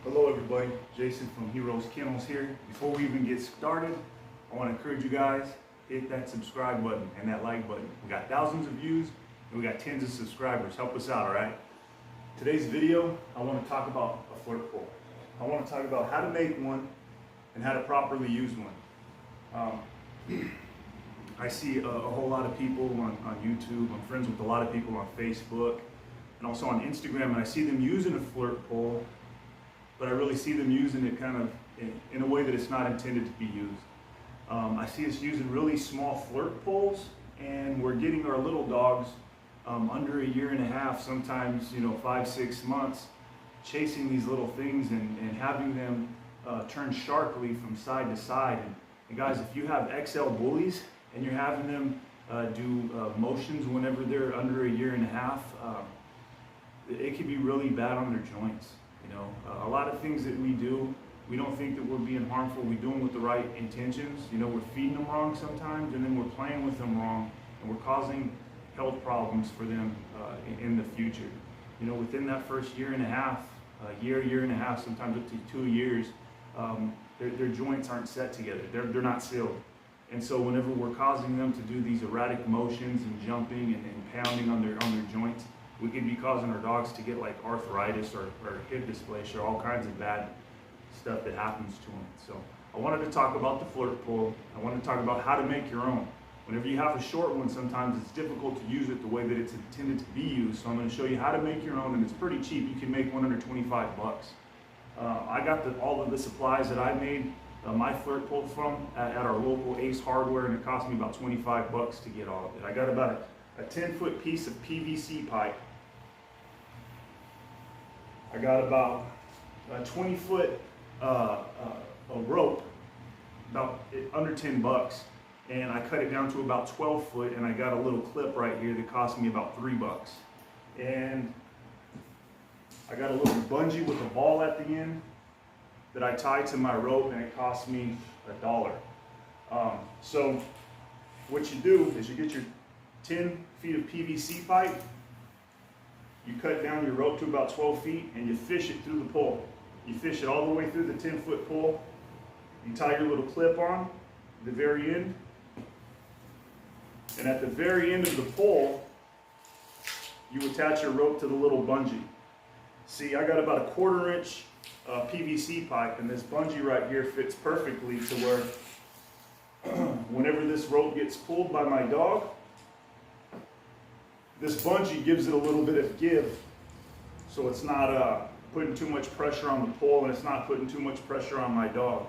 Hello everybody, Jason from Heroes Kennels here. Before we even get started, I want to encourage you guys, hit that subscribe button and that like button. We got thousands of views and we got tens of subscribers. Help us out, alright? Today's video, I want to talk about a flirt pole. I want to talk about how to make one and how to properly use one. I see a whole lot of people on YouTube. I'm friends with a lot of people on Facebook and also on Instagram, and I see them using a flirt pole, but I really see them using it kind of in a way that it's not intended to be used. I see us using really small flirt poles, and we're getting our little dogs under a year and a half, sometimes 5-6 months, chasing these little things and having them turn sharply from side to side. And guys, if you have XL bullies and you're having them do motions whenever they're under a year and a half, it can be really bad on their joints. A lot of things that we do, we don't think that we're being harmful. We do them with the right intentions. We're feeding them wrong sometimes, and then we're playing with them wrong, and we're causing health problems for them in the future. Within that first year and a half, year and a half, sometimes up to 2 years, their joints aren't set together. They're not sealed. And so whenever we're causing them to do these erratic motions and jumping and pounding on their joints, we could be causing our dogs to get like arthritis or hip dysplasia, or all kinds of bad stuff that happens to them. So I wanted to talk about the flirt pole. I wanted to talk about how to make your own. Whenever you have a short one, sometimes it's difficult to use it the way that it's intended to be used. So I'm going to show you how to make your own, and it's pretty cheap. You can make one under 25 bucks. I got all of the supplies that I made my flirt pole from at our local Ace Hardware, and it cost me about 25 bucks to get all of it. I got about a 10-foot piece of PVC pipe. I got about a 20-foot a rope, about under 10 bucks, and I cut it down to about 12 foot, and I got a little clip right here that cost me about 3 bucks. And I got a little bungee with a ball at the end that I tied to my rope, and it cost me $1. So what you do is you get your 10 feet of PVC pipe, you cut down your rope to about 12 feet, and you fish it through the pole. You fish it all the way through the 10-foot pole. You tie your little clip on at the very end. And at the very end of the pole, you attach your rope to the little bungee. See, I got about a 1/4 inch PVC pipe, and this bungee right here fits perfectly to where whenever this rope gets pulled by my dog, this bungee gives it a little bit of give, so it's not putting too much pressure on the pole, and it's not putting too much pressure on my dog.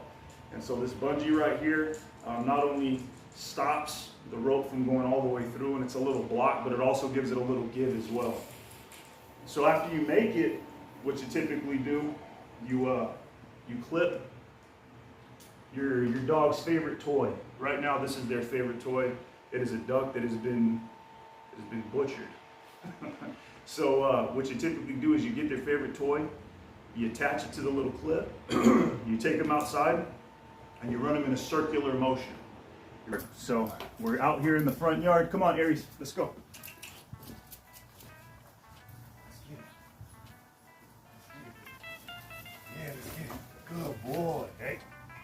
And so this bungee right here not only stops the rope from going all the way through, and it's a little block, but it also gives it a little give as well. So after you make it, what you typically do, you clip your dog's favorite toy. Right now, this is their favorite toy. It is a duck that has been butchered. So what you typically do is you get their favorite toy, you attach it to the little clip, you take them outside, and you run them in a circular motion. So we're out here in the front yard. Come on, Aries, let's go. Yeah, let's get it. Good boy. Hey,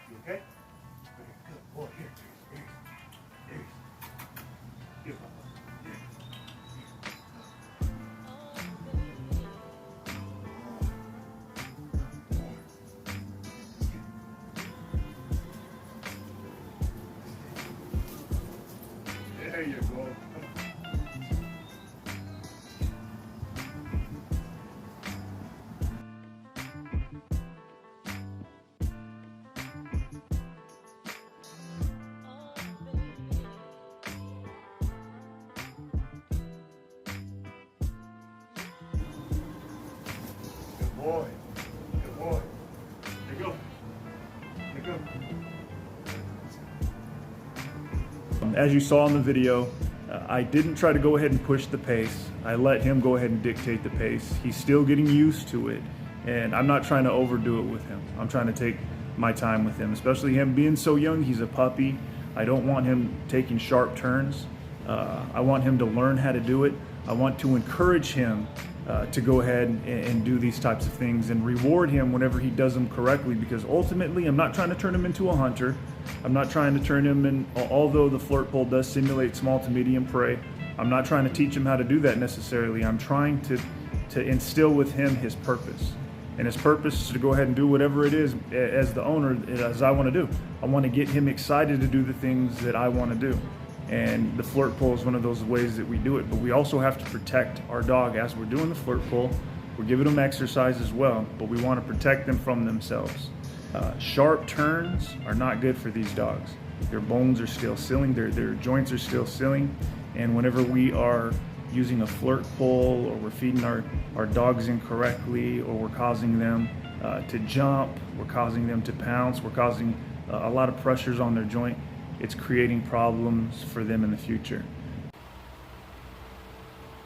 you okay? Good boy. Here, Aries. Here. There you go. Good boy. Good boy. There you go. There you go. As you saw in the video, I didn't try to go ahead and push the pace. I let him go ahead and dictate the pace. He's still getting used to it, and I'm not trying to overdo it with him. I'm trying to take my time with him, especially him being so young. He's a puppy. I don't want him taking sharp turns. I want him to learn how to do it. I want to encourage him to go ahead and do these types of things and reward him whenever he does them correctly, because ultimately I'm not trying to turn him into a hunter. I'm not trying to turn him in, although the FlirtPole does simulate small to medium prey, I'm not trying to teach him how to do that necessarily. I'm trying to instill with him his purpose. And his purpose is to go ahead and do whatever it is as the owner, as I want to do. I want to get him excited to do the things that I want to do. And the FlirtPole is one of those ways that we do it. But we also have to protect our dog as we're doing the FlirtPole. We're giving them exercise as well, but we want to protect them from themselves. Sharp turns are not good for these dogs. Their bones are still sealing, their joints are still sealing. And whenever we are using a FlirtPole, or we're feeding our dogs incorrectly, or we're causing them to jump, we're causing them to pounce, we're causing a lot of pressures on their joint, it's creating problems for them in the future.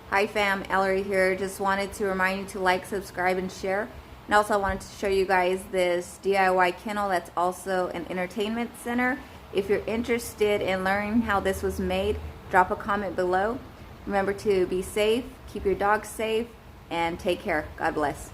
Hi fam, Ellery here. Just wanted to remind you to like, subscribe, and share. And also I wanted to show you guys this DIY kennel that's also an entertainment center. If you're interested in learning how this was made, drop a comment below. Remember to be safe, keep your dogs safe, and take care. God bless.